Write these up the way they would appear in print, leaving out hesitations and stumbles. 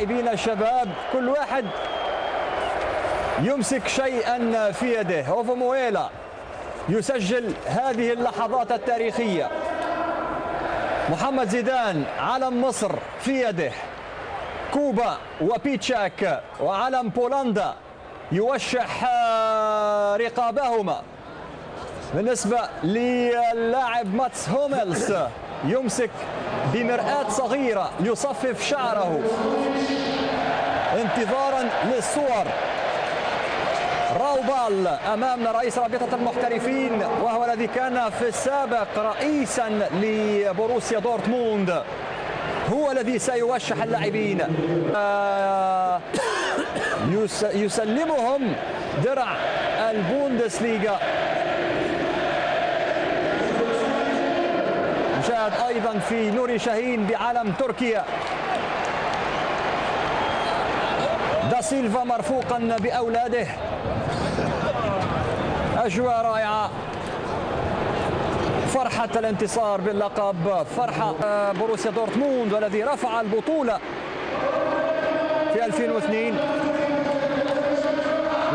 اللاعبين الشباب كل واحد يمسك شيئا في يده. اوفو مويلا يسجل هذه اللحظات التاريخية. محمد زيدان علم مصر في يده. كوبا وبيتشاك وعلم بولندا يوشح رقابهما. بالنسبة للاعب ماتس هوملز يمسك بمرآة صغيرة يصفف شعره انتظارا للصور. راوبال أمامنا رئيس رابطة المحترفين، وهو الذي كان في السابق رئيسا لبوروسيا دورتموند، هو الذي سيوشح اللاعبين. يسلمهم درع البوندسليغا. نشاهد أيضا في نوري شاهين بعلم تركيا. دا سيلفا مرفوقا بأولاده. أجواء رائعة، فرحة الانتصار باللقب، فرحة بوروسيا دورتموند والذي رفع البطولة في 2002.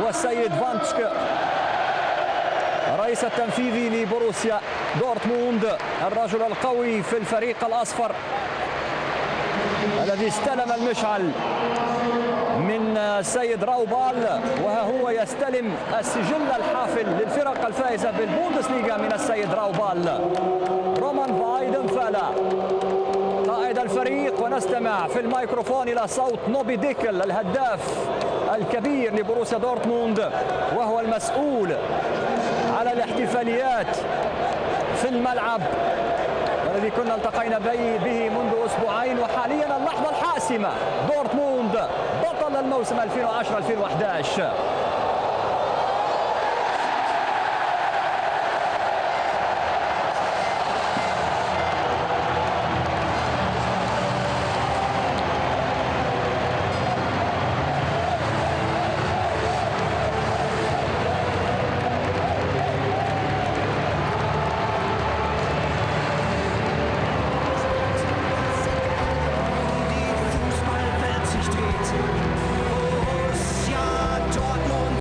والسيد فانتشك الرئيس التنفيذي لبوروسيا دورتموند، الرجل القوي في الفريق الأصفر الذي استلم المشعل من السيد راوبال، وها هو يستلم السجل الحافل للفرق الفائزة بالبوندسليغا من السيد راوبال. رومان فايدنفالا قائد الفريق، ونستمع في الميكروفون إلى صوت نوبي ديكل الهداف الكبير لبوروسيا دورتموند، وهو المسؤول على الاحتفاليات في الملعب الذي كنا التقينا به منذ أسبوعين. وحاليا اللحظة الحاسمة، دورتموند بطل الموسم 2010-2011.